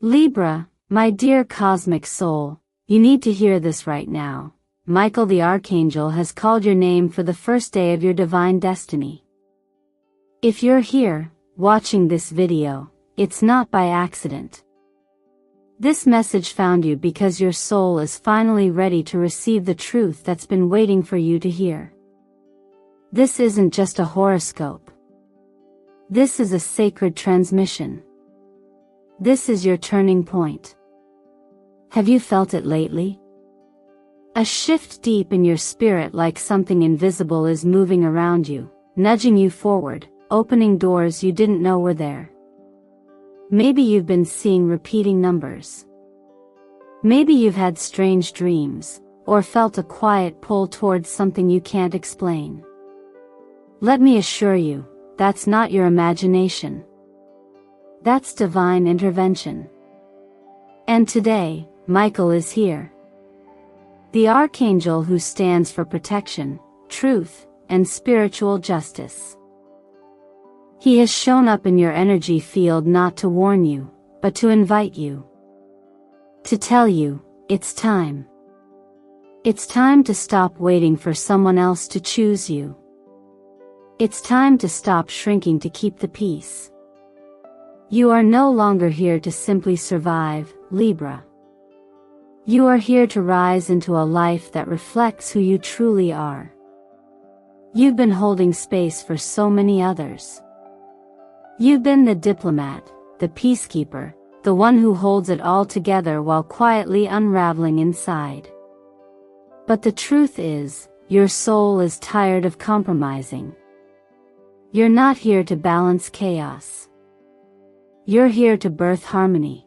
Libra, my dear cosmic soul, you need to hear this right now. Michael the Archangel has called your name for the first day of your divine destiny. If you're here, watching this video, it's not by accident. This message found you because your soul is finally ready to receive the truth that's been waiting for you to hear. This isn't just a horoscope. This is a sacred transmission. This is your turning point. Have you felt it lately? A shift deep in your spirit, like something invisible is moving around you, nudging you forward, opening doors you didn't know were there. Maybe you've been seeing repeating numbers. Maybe you've had strange dreams, or felt a quiet pull towards something you can't explain. Let me assure you, that's not your imagination. That's divine intervention. And today, Michael is here. The Archangel who stands for protection, truth, and spiritual justice. He has shown up in your energy field not to warn you, but to invite you. To tell you, it's time. It's time to stop waiting for someone else to choose you. It's time to stop shrinking to keep the peace. You are no longer here to simply survive, Libra. You are here to rise into a life that reflects who you truly are. You've been holding space for so many others. You've been the diplomat, the peacekeeper, the one who holds it all together while quietly unraveling inside. But the truth is, your soul is tired of compromising. You're not here to balance chaos. You're here to birth harmony.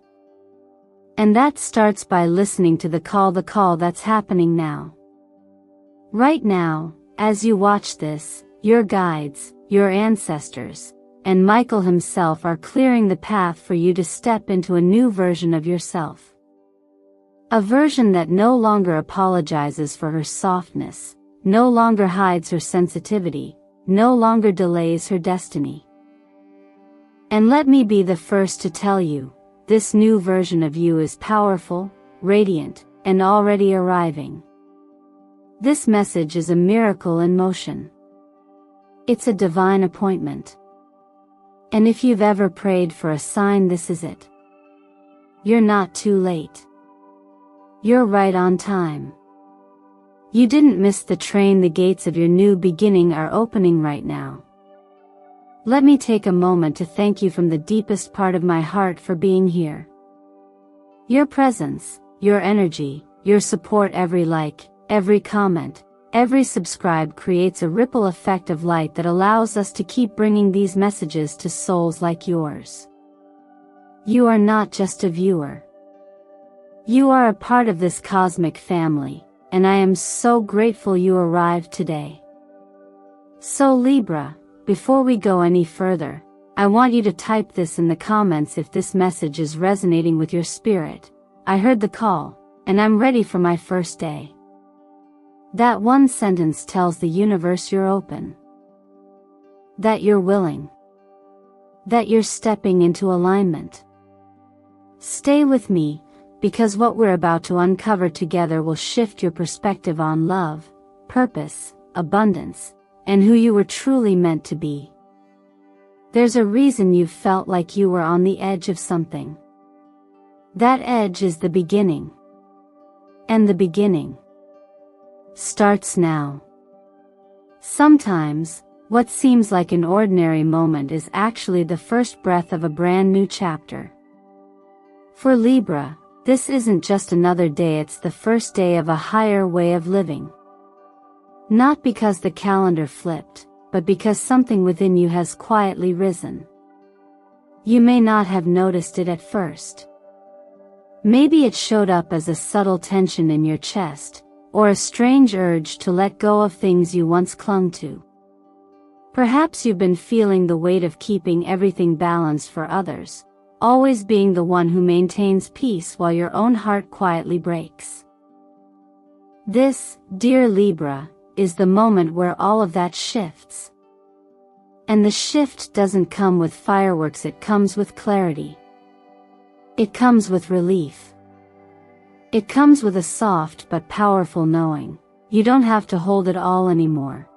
And that starts by listening to the call that's happening now. Right now, as you watch this, your guides, your ancestors, and Michael himself are clearing the path for you to step into a new version of yourself. A version that no longer apologizes for her softness, no longer hides her sensitivity, no longer delays her destiny. And let me be the first to tell you, this new version of you is powerful, radiant, and already arriving. This message is a miracle in motion. It's a divine appointment. And if you've ever prayed for a sign, this is it. You're not too late. You're right on time. You didn't miss the train. The gates of your new beginning are opening right now. Let me take a moment to thank you from the deepest part of my heart for being here. Your presence, your energy, your support, every like, every comment, every subscribe creates a ripple effect of light that allows us to keep bringing these messages to souls like yours. You are not just a viewer. You are a part of this cosmic family, and I am so grateful you arrived today. So Libra, before we go any further, I want you to type this in the comments if this message is resonating with your spirit. I heard the call, and I'm ready for my first day. That one sentence tells the universe you're open. That you're willing. That you're stepping into alignment. Stay with me, because what we're about to uncover together will shift your perspective on love, purpose, abundance, and who you were truly meant to be. There's a reason you've felt like you were on the edge of something. That edge is the beginning. And the beginning starts now. Sometimes, what seems like an ordinary moment is actually the first breath of a brand new chapter. For Libra, this isn't just another day, it's the first day of a higher way of living. Not because the calendar flipped, but because something within you has quietly risen. You may not have noticed it at first. Maybe it showed up as a subtle tension in your chest, or a strange urge to let go of things you once clung to. Perhaps you've been feeling the weight of keeping everything balanced for others, always being the one who maintains peace while your own heart quietly breaks. This, dear Libra, is the moment where all of that shifts. And the shift doesn't come with fireworks, it comes with clarity. It comes with relief. It comes with a soft but powerful knowing. You don't have to hold it all anymore.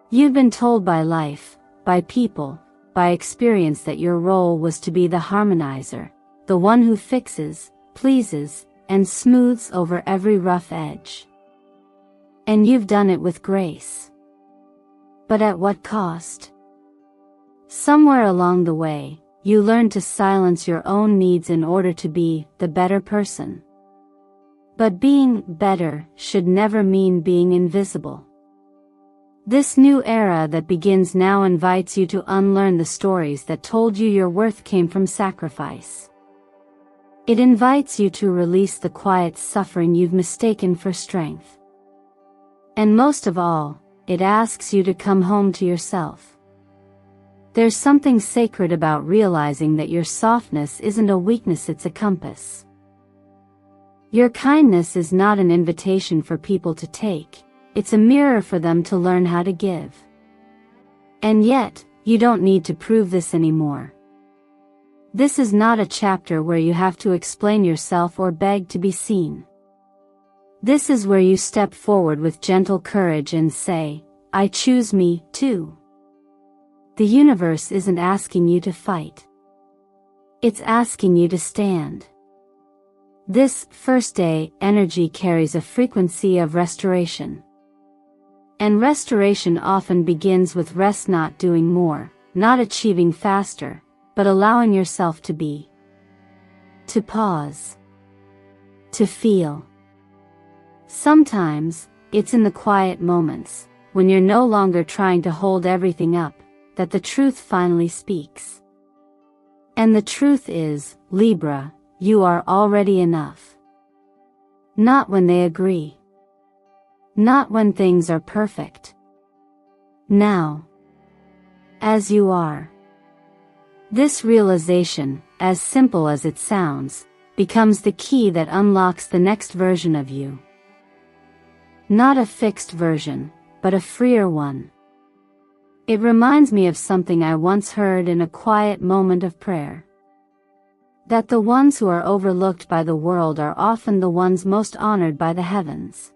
You've been told by life, by people, by experience that your role was to be the harmonizer, the one who fixes, pleases, and smooths over every rough edge. And you've done it with grace. But at what cost? Somewhere along the way, you learned to silence your own needs in order to be the better person. But being better should never mean being invisible. This new era that begins now invites you to unlearn the stories that told you your worth came from sacrifice. It invites you to release the quiet suffering you've mistaken for strength. And most of all, it asks you to come home to yourself. There's something sacred about realizing that your softness isn't a weakness, it's a compass. Your kindness is not an invitation for people to take, it's a mirror for them to learn how to give. And yet, you don't need to prove this anymore. This is not a chapter where you have to explain yourself or beg to be seen. This is where you step forward with gentle courage and say, I choose me, too. The universe isn't asking you to fight. It's asking you to stand. This first day energy carries a frequency of restoration. And restoration often begins with rest, not doing more, not achieving faster, but allowing yourself to be. To pause. To feel. Sometimes, it's in the quiet moments, when you're no longer trying to hold everything up, that the truth finally speaks. And the truth is, Libra, you are already enough. Not when they agree. Not when things are perfect. Now. As you are. This realization, as simple as it sounds, becomes the key that unlocks the next version of you. Not a fixed version, but a freer one. It reminds me of something I once heard in a quiet moment of prayer. That the ones who are overlooked by the world are often the ones most honored by the heavens.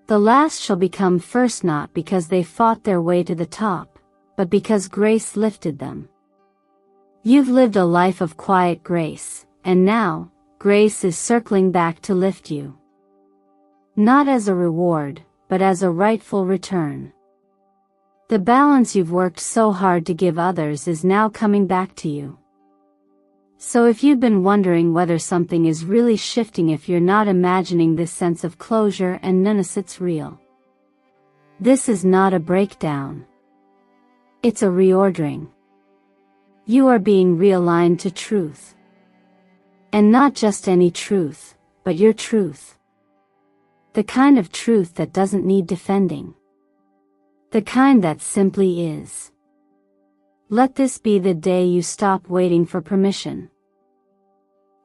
The last shall become first, not because they fought their way to the top, but because grace lifted them. You've lived a life of quiet grace, and now, grace is circling back to lift you. Not as a reward, but as a rightful return. The balance you've worked so hard to give others is now coming back to you. So if you've been wondering whether something is really shifting, if you're not imagining this sense of closure and newness, it's real. This is not a breakdown. It's a reordering. You are being realigned to truth. And not just any truth, but your truth. The kind of truth that doesn't need defending. The kind that simply is. Let this be the day you stop waiting for permission.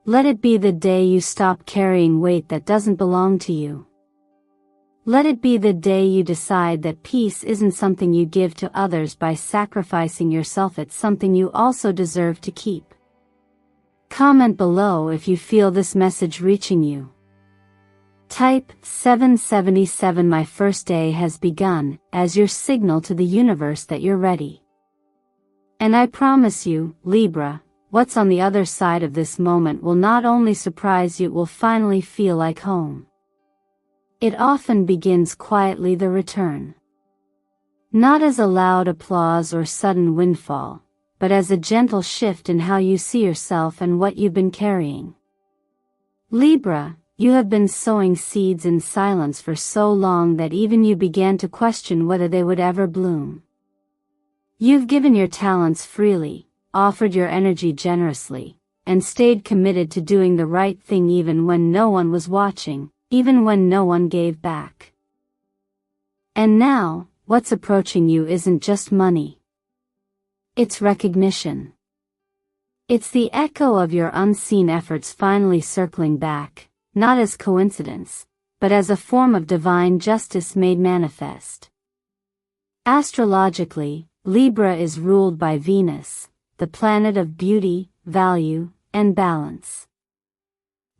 Let it be the day you stop carrying weight that doesn't belong to you. Let it be the day you decide that peace isn't something you give to others by sacrificing yourself, it's something you also deserve to keep. Comment below if you feel this message reaching you. Type 777 my first day has begun as your signal to the universe that you're ready. And I promise you, Libra, what's on the other side of this moment will not only surprise you, it will finally feel like home. It often begins quietly, the return. Not as a loud applause or sudden windfall, but as a gentle shift in how you see yourself and what you've been carrying. Libra, you have been sowing seeds in silence for so long that even you began to question whether they would ever bloom. You've given your talents freely, offered your energy generously, and stayed committed to doing the right thing even when no one was watching, even when no one gave back. And now, what's approaching you isn't just money. It's recognition. It's the echo of your unseen efforts finally circling back, not as coincidence, but as a form of divine justice made manifest. Astrologically, Libra is ruled by Venus, the planet of beauty, value, and balance.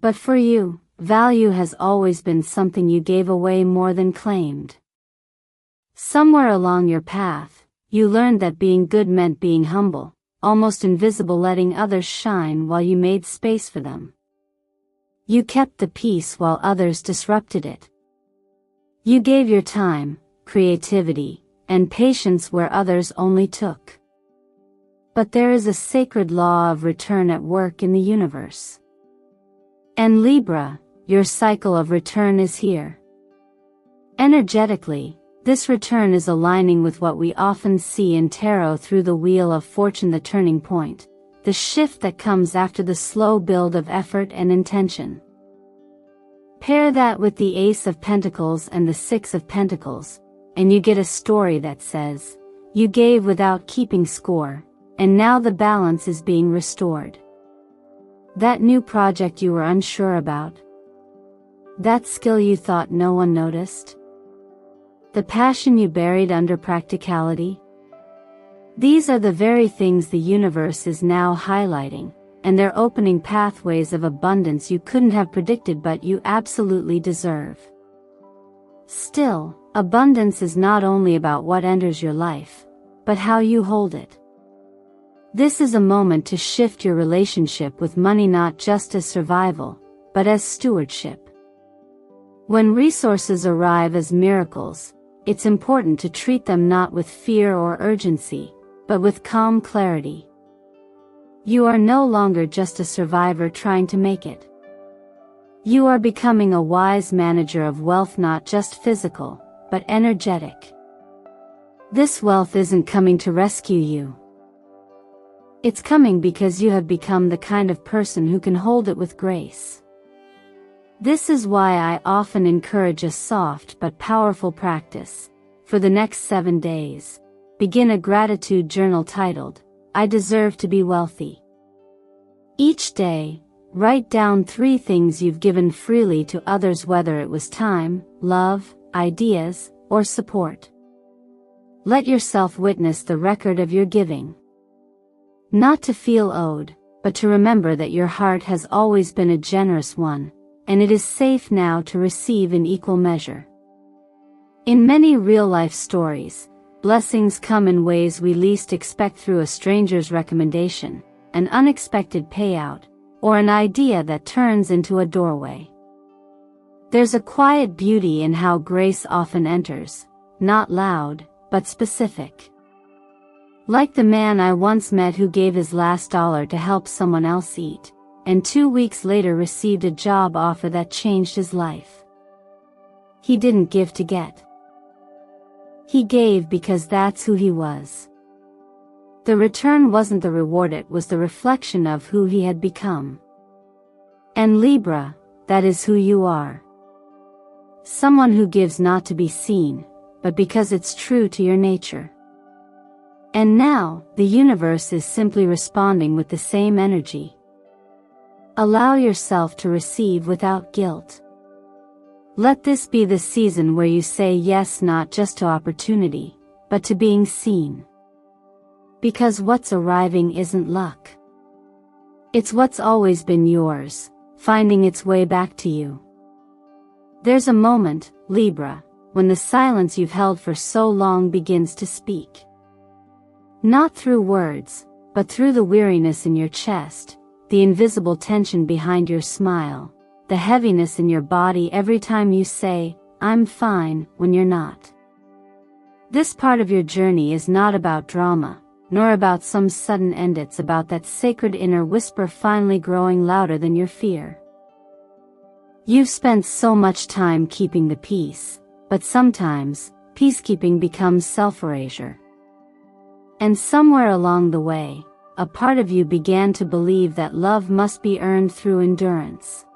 But for you, value has always been something you gave away more than claimed. Somewhere along your path, you learned that being good meant being humble, almost invisible, letting others shine while you made space for them. You kept the peace while others disrupted it. You gave your time, creativity, and patience where others only took. But there is a sacred law of return at work in the universe. And Libra, your cycle of return is here. Energetically, this return is aligning with what we often see in tarot through the Wheel of Fortune, the turning point, the shift that comes after the slow build of effort and intention. Pair that with the Ace of Pentacles and the Six of Pentacles, and you get a story that says, you gave without keeping score, and now the balance is being restored. That new project you were unsure about. That skill you thought no one noticed. The passion you buried under practicality. These are the very things the universe is now highlighting, and they're opening pathways of abundance you couldn't have predicted but you absolutely deserve. Still, abundance is not only about what enters your life, but how you hold it. This is a moment to shift your relationship with money not just as survival, but as stewardship. When resources arrive as miracles, it's important to treat them not with fear or urgency, but with calm clarity. You are no longer just a survivor trying to make it. You are becoming a wise manager of wealth, not just physical, but energetic. This wealth isn't coming to rescue you. It's coming because you have become the kind of person who can hold it with grace. This is why I often encourage a soft but powerful practice. For the next 7 days, begin a gratitude journal titled, I Deserve to Be Wealthy. Each day, write down 3 things you've given freely to others, whether it was time, love, ideas, or support. Let yourself witness the record of your giving. Not to feel owed, but to remember that your heart has always been a generous one, and it is safe now to receive in equal measure. In many real-life stories, blessings come in ways we least expect, through a stranger's recommendation, an unexpected payout, or an idea that turns into a doorway. There's a quiet beauty in how grace often enters, not loud, but specific. Like the man I once met who gave his last dollar to help someone else eat, and 2 weeks later received a job offer that changed his life. He didn't give to get. He gave because that's who he was. The return wasn't the reward, it was the reflection of who he had become. And Libra, that is who you are. Someone who gives not to be seen, but because it's true to your nature. And now, the universe is simply responding with the same energy. Allow yourself to receive without guilt. Let this be the season where you say yes, not just to opportunity, but to being seen. Because what's arriving isn't luck. It's what's always been yours, finding its way back to you. There's a moment, Libra, when the silence you've held for so long begins to speak. Not through words, but through the weariness in your chest, the invisible tension behind your smile, the heaviness in your body every time you say, I'm fine, when you're not. This part of your journey is not about drama, nor about some sudden end. It's about that sacred inner whisper finally growing louder than your fear. You've spent so much time keeping the peace, but sometimes, peacekeeping becomes self-erasure. And somewhere along the way, a part of you began to believe that love must be earned through endurance.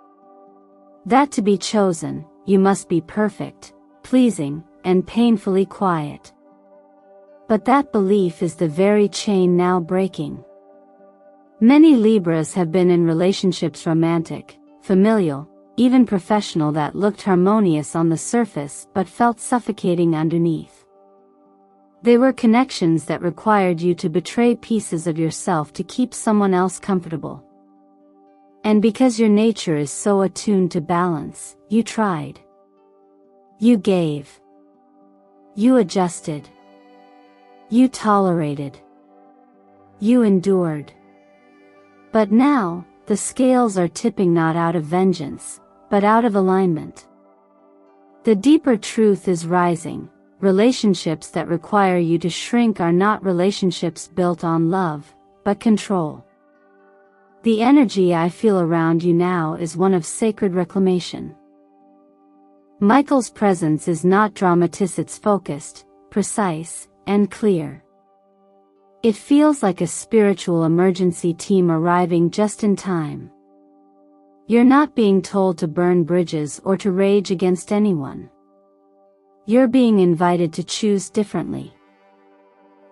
That to be chosen, you must be perfect, pleasing, and painfully quiet. But that belief is the very chain now breaking. Many Libras have been in relationships, romantic, familial, even professional, that looked harmonious on the surface but felt suffocating underneath. They were connections that required you to betray pieces of yourself to keep someone else comfortable. And because your nature is so attuned to balance, you tried. You gave. You adjusted. You tolerated. You endured. But now, the scales are tipping not out of vengeance, but out of alignment. The deeper truth is rising. Relationships that require you to shrink are not relationships built on love, but control. The energy I feel around you now is one of sacred reclamation. Michael's presence is not dramatic, it's focused, precise, and clear. It feels like a spiritual emergency team arriving just in time. You're not being told to burn bridges or to rage against anyone. You're being invited to choose differently.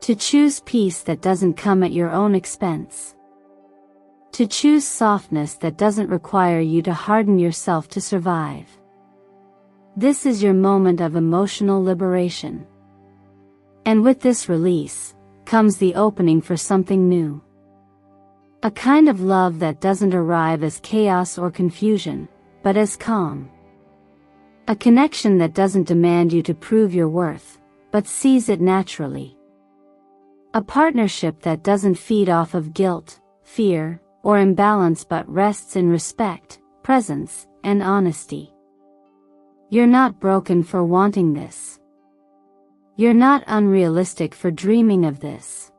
To choose peace that doesn't come at your own expense. To choose softness that doesn't require you to harden yourself to survive. This is your moment of emotional liberation. And with this release, comes the opening for something new. A kind of love that doesn't arrive as chaos or confusion, but as calm. A connection that doesn't demand you to prove your worth, but sees it naturally. A partnership that doesn't feed off of guilt, fear, or imbalance but rests in respect, presence, and honesty. You're not broken for wanting this. You're not unrealistic for dreaming of this.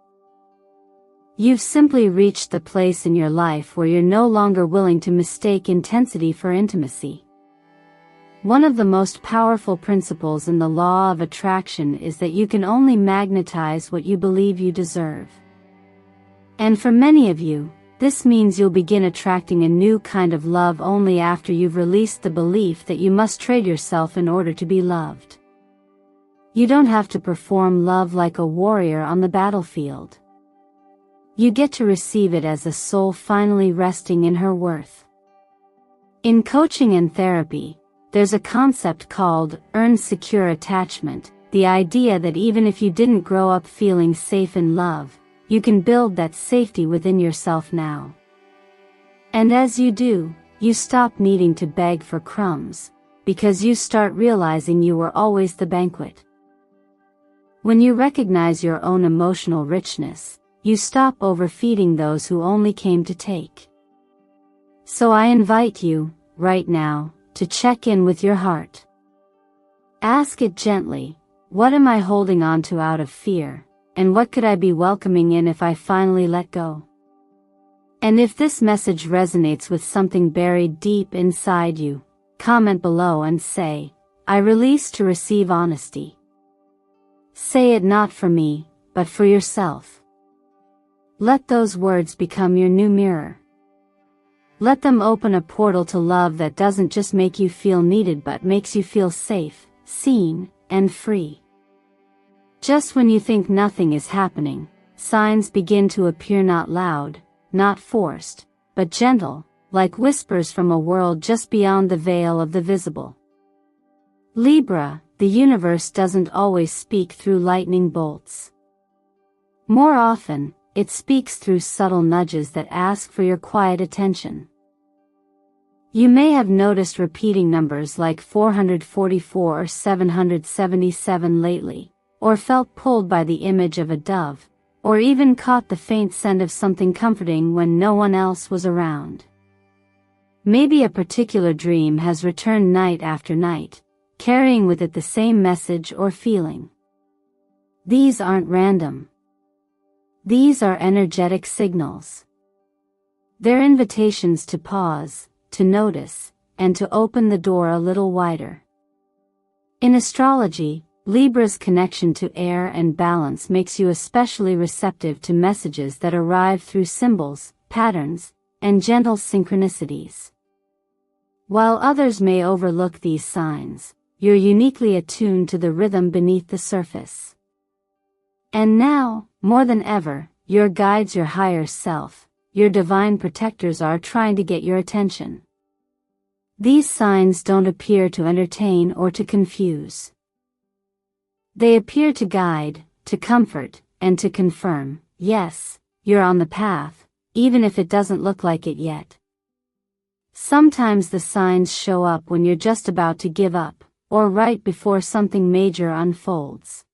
You've simply reached the place in your life where you're no longer willing to mistake intensity for intimacy. One of the most powerful principles in the law of attraction is that you can only magnetize what you believe you deserve. And for many of you, this means you'll begin attracting a new kind of love only after you've released the belief that you must trade yourself in order to be loved. You don't have to perform love like a warrior on the battlefield. You get to receive it as a soul finally resting in her worth. In coaching and therapy, there's a concept called earned secure attachment, the idea that even if you didn't grow up feeling safe in love, you can build that safety within yourself now. And as you do, you stop needing to beg for crumbs, because you start realizing you were always the banquet. When you recognize your own emotional richness, you stop overfeeding those who only came to take. So I invite you, right now, to check in with your heart. Ask it gently, what am I holding on to out of fear? And what could I be welcoming in if I finally let go? And if this message resonates with something buried deep inside you, comment below and say, I release to receive honesty. Say it not for me, but for yourself. Let those words become your new mirror. Let them open a portal to love that doesn't just make you feel needed but makes you feel safe, seen, and free. Just when you think nothing is happening, signs begin to appear, not loud, not forced, but gentle, like whispers from a world just beyond the veil of the visible. Libra, the universe doesn't always speak through lightning bolts. More often, it speaks through subtle nudges that ask for your quiet attention. You may have noticed repeating numbers like 444 or 777 lately, or felt pulled by the image of a dove, or even caught the faint scent of something comforting when no one else was around. Maybe a particular dream has returned night after night, carrying with it the same message or feeling. These aren't random. These are energetic signals. They're invitations to pause, to notice, and to open the door a little wider. In astrology, Libra's connection to air and balance makes you especially receptive to messages that arrive through symbols, patterns, and gentle synchronicities. While others may overlook these signs, you're uniquely attuned to the rhythm beneath the surface. And now, more than ever, your guides, your higher self, your divine protectors are trying to get your attention. These signs don't appear to entertain or to confuse. They appear to guide, to comfort, and to confirm, yes, you're on the path, even if it doesn't look like it yet. Sometimes the signs show up when you're just about to give up, or right before something major unfolds.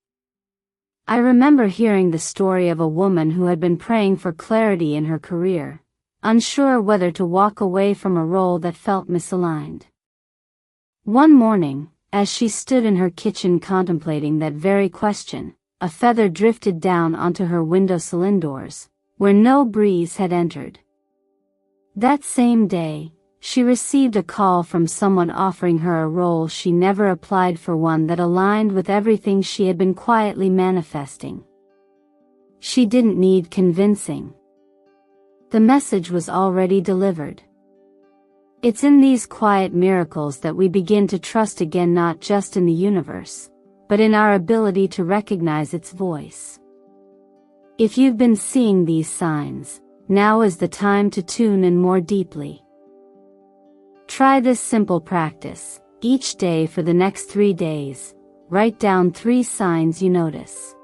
I remember hearing the story of a woman who had been praying for clarity in her career, unsure whether to walk away from a role that felt misaligned. One morning, as she stood in her kitchen contemplating that very question, a feather drifted down onto her windowsill indoors, where no breeze had entered. That same day, she received a call from someone offering her a role she never applied for, one that aligned with everything she had been quietly manifesting. She didn't need convincing. The message was already delivered. It's in these quiet miracles that we begin to trust again, not just in the universe, but in our ability to recognize its voice. If you've been seeing these signs, now is the time to tune in more deeply. Try this simple practice. Each day for the next 3 days, write down 3 signs you notice.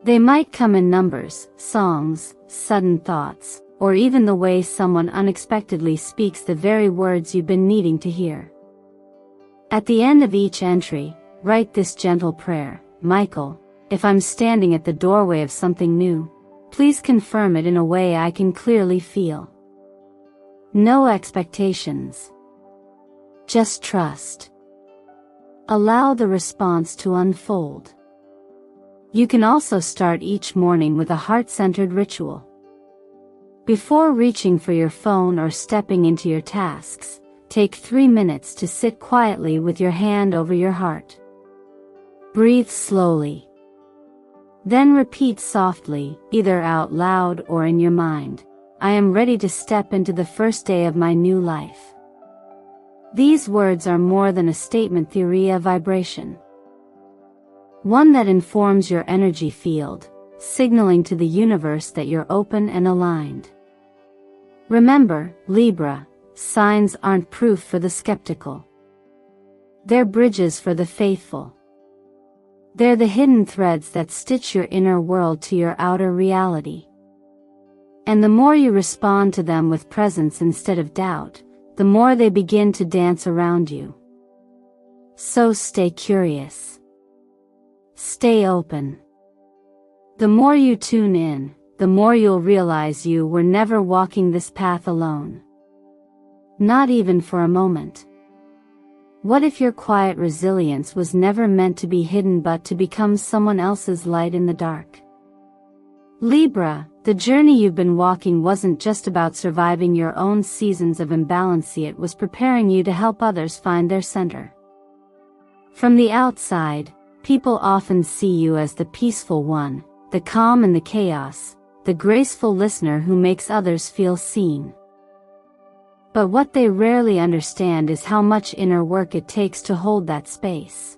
They might come in numbers, songs, sudden thoughts, or even the way someone unexpectedly speaks the very words you've been needing to hear. At the end of each entry, write this gentle prayer: Michael, if I'm standing at the doorway of something new, please confirm it in a way I can clearly feel. No expectations. Just trust. Allow the response to unfold. You can also start each morning with a heart-centered ritual. Before reaching for your phone or stepping into your tasks, take 3 minutes to sit quietly with your hand over your heart. Breathe slowly. Then repeat softly, either out loud or in your mind, I am ready to step into the first day of my new life. These words are more than a statement, they're a vibration. One that informs your energy field, signaling to the universe that you're open and aligned. Remember, Libra, signs aren't proof for the skeptical. They're bridges for the faithful. They're the hidden threads that stitch your inner world to your outer reality. And the more you respond to them with presence instead of doubt, the more they begin to dance around you. So stay curious. Stay open. The more you tune in, the more you'll realize you were never walking this path alone. Not even for a moment. What if your quiet resilience was never meant to be hidden but to become someone else's light in the dark? Libra, the journey you've been walking wasn't just about surviving your own seasons of imbalance, it was preparing you to help others find their center. From the outside, people often see you as the peaceful one, the calm in the chaos, the graceful listener who makes others feel seen. But what they rarely understand is how much inner work it takes to hold that space.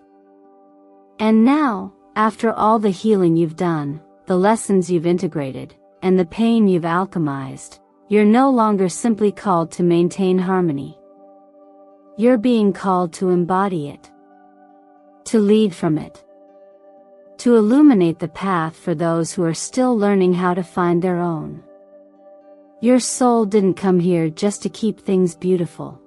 And now, after all the healing you've done, the lessons you've integrated, and the pain you've alchemized, you're no longer simply called to maintain harmony. You're being called to embody it. To lead from it. To illuminate the path for those who are still learning how to find their own. Your soul didn't come here just to keep things beautiful.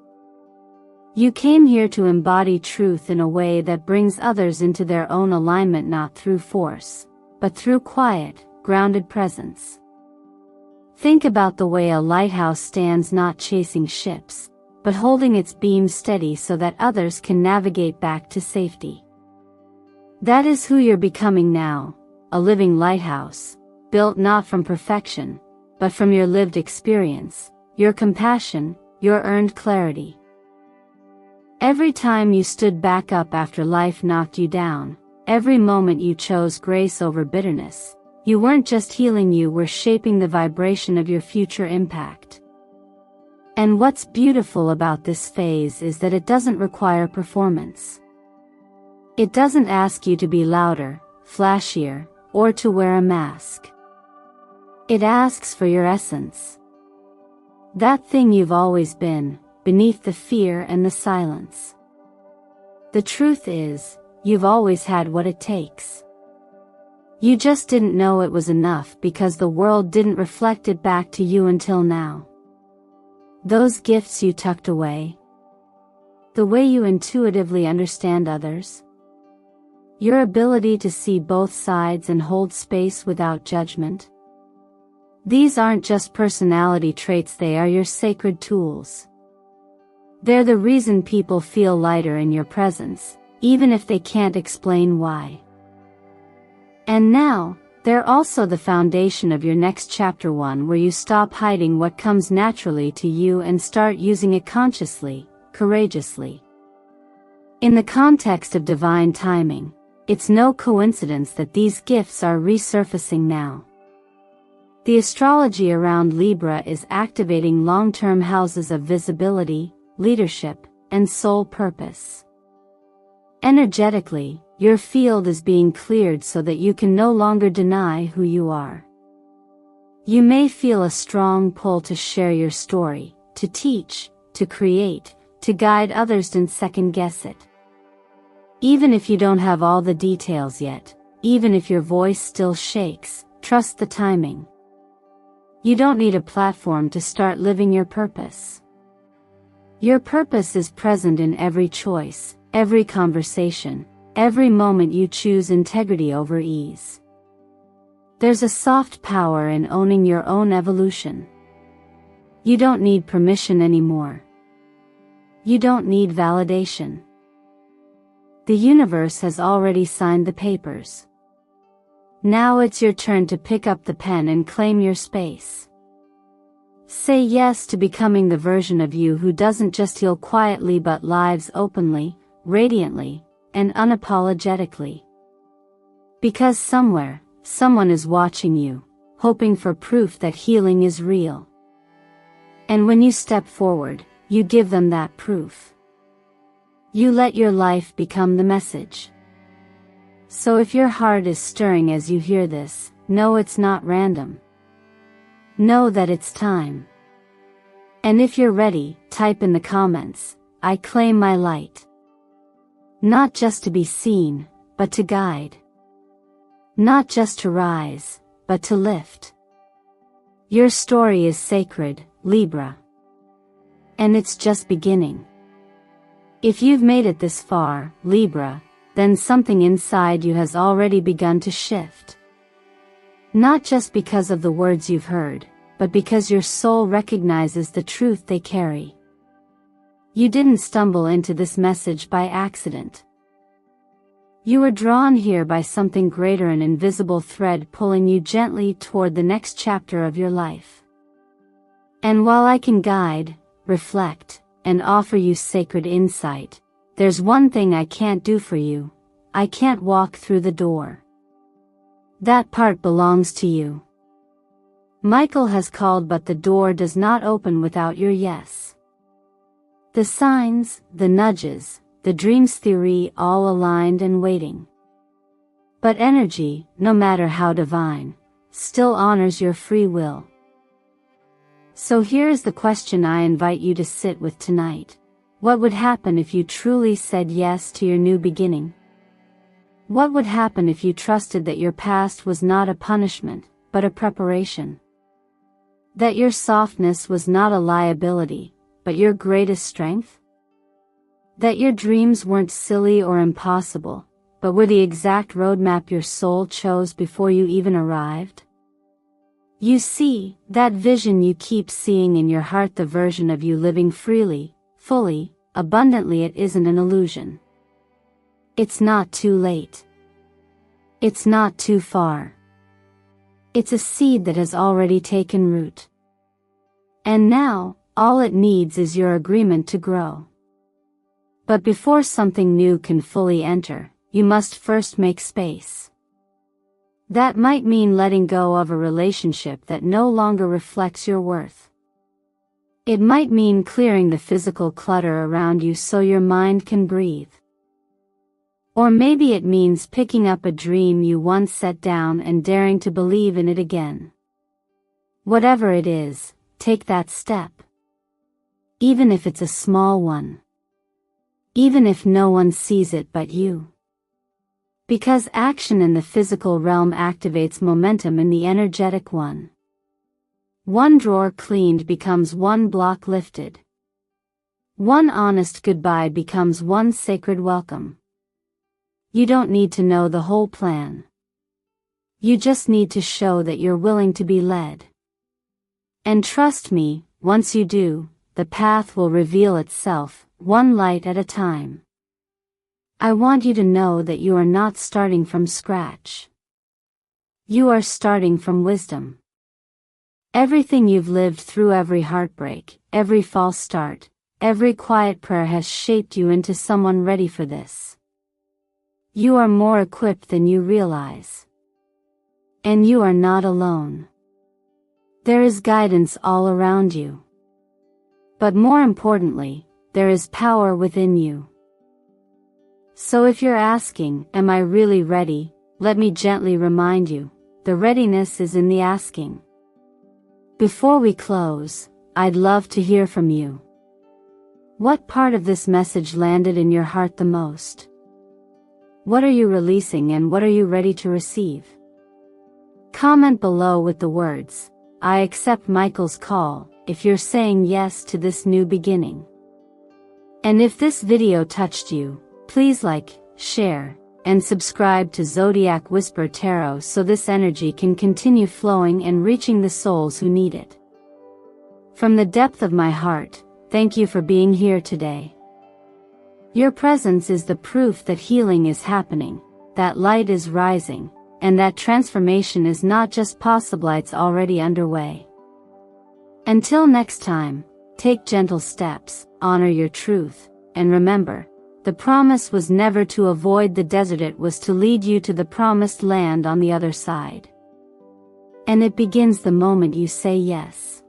You came here to embody truth in a way that brings others into their own alignment, not through force, but through quiet, grounded presence. Think about the way a lighthouse stands, not chasing ships, but holding its beam steady so that others can navigate back to safety. That is who you're becoming now, a living lighthouse, built not from perfection, but from your lived experience, your compassion, your earned clarity. Every time you stood back up after life knocked you down, every moment you chose grace over bitterness, you weren't just healing, you were shaping the vibration of your future impact. And what's beautiful about this phase is that it doesn't require performance. It doesn't ask you to be louder, flashier, or to wear a mask. It asks for your essence. That thing you've always been, beneath the fear and the silence. The truth is, you've always had what it takes. You just didn't know it was enough because the world didn't reflect it back to you until now. those gifts you tucked away, the way you intuitively understand others, your ability to see both sides and hold space without judgment. These aren't just personality traits, they are your sacred tools. They're the reason people feel lighter in your presence, even if they can't explain why. And now, they're also the foundation of your next chapter, one where you stop hiding what comes naturally to you and start using it consciously, courageously. In the context of divine timing, it's no coincidence that these gifts are resurfacing now. The astrology around Libra is activating long-term houses of visibility, leadership, and soul purpose. Energetically, your field is being cleared so that you can no longer deny who you are. You may feel a strong pull to share your story, to teach, to create, to guide others and second-guess it. Even if you don't have all the details yet, even if your voice still shakes, trust the timing. You don't need a platform to start living your purpose. Your purpose is present in every choice, every conversation, every moment you choose integrity over ease. There's a soft power in owning your own evolution. You don't need permission anymore. You don't need validation. The universe has already signed the papers. Now it's your turn to pick up the pen and claim your space. Say yes to becoming the version of you who doesn't just heal quietly but lives openly, radiantly, and unapologetically. Because somewhere, someone is watching you, hoping for proof that healing is real. And when you step forward, you give them that proof. You let your life become the message. So if your heart is stirring as you hear this, know it's not random. Know that it's time. And if you're ready, type in the comments, "I claim my light." Not just to be seen, but to guide. Not just to rise, but to lift. Your story is sacred, Libra. And it's just beginning. If you've made it this far, Libra, then something inside you has already begun to shift. Not just because of the words you've heard, but because your soul recognizes the truth they carry. You didn't stumble into this message by accident. You were drawn here by something greater, an invisible thread pulling you gently toward the next chapter of your life. And while I can guide, reflect, and offer you sacred insight, there's one thing I can't do for you. I can't walk through the door. That part belongs to you. Michael has called, but the door does not open without your yes. The signs, the nudges, the dreams theory all aligned and waiting. But energy, no matter how divine, still honors your free will. So here's the question I invite you to sit with tonight. What would happen if you truly said yes to your new beginning? What would happen if you trusted that your past was not a punishment, but a preparation? That your softness was not a liability, but your greatest strength? That your dreams weren't silly or impossible, but were the exact roadmap your soul chose before you even arrived? You see, that vision you keep seeing in your heart, the version of you living freely, fully, abundantly, it isn't an illusion. It's not too late. It's not too far. It's a seed that has already taken root. And now, all it needs is your agreement to grow. But before something new can fully enter, you must first make space. That might mean letting go of a relationship that no longer reflects your worth. It might mean clearing the physical clutter around you so your mind can breathe. Or maybe it means picking up a dream you once set down and daring to believe in it again. Whatever it is, take that step. Even if it's a small one. Even if no one sees it but you. Because action in the physical realm activates momentum in the energetic one. One drawer cleaned becomes one block lifted. One honest goodbye becomes one sacred welcome. You don't need to know the whole plan. You just need to show that you're willing to be led. And trust me, once you do, the path will reveal itself, one light at a time. I want you to know that you are not starting from scratch. You are starting from wisdom. Everything you've lived through, every heartbreak, every false start, every quiet prayer has shaped you into someone ready for this. You are more equipped than you realize. And you are not alone. There is guidance all around you. But more importantly, there is power within you. So if you're asking, am I really ready? Let me gently remind you, the readiness is in the asking. Before we close, I'd love to hear from you. What part of this message landed in your heart the most? What are you releasing and what are you ready to receive? Comment below with the words, I accept Michael's call, if you're saying yes to this new beginning. And if this video touched you, please like, share, and subscribe to Zodiac Whisper Tarot so this energy can continue flowing and reaching the souls who need it. From the depth of my heart, thank you for being here today. Your presence is the proof that healing is happening, that light is rising, and that transformation is not just possible, it's already underway. Until next time, take gentle steps, honor your truth, and remember, the promise was never to avoid the desert, it was to lead you to the promised land on the other side. And it begins the moment you say yes.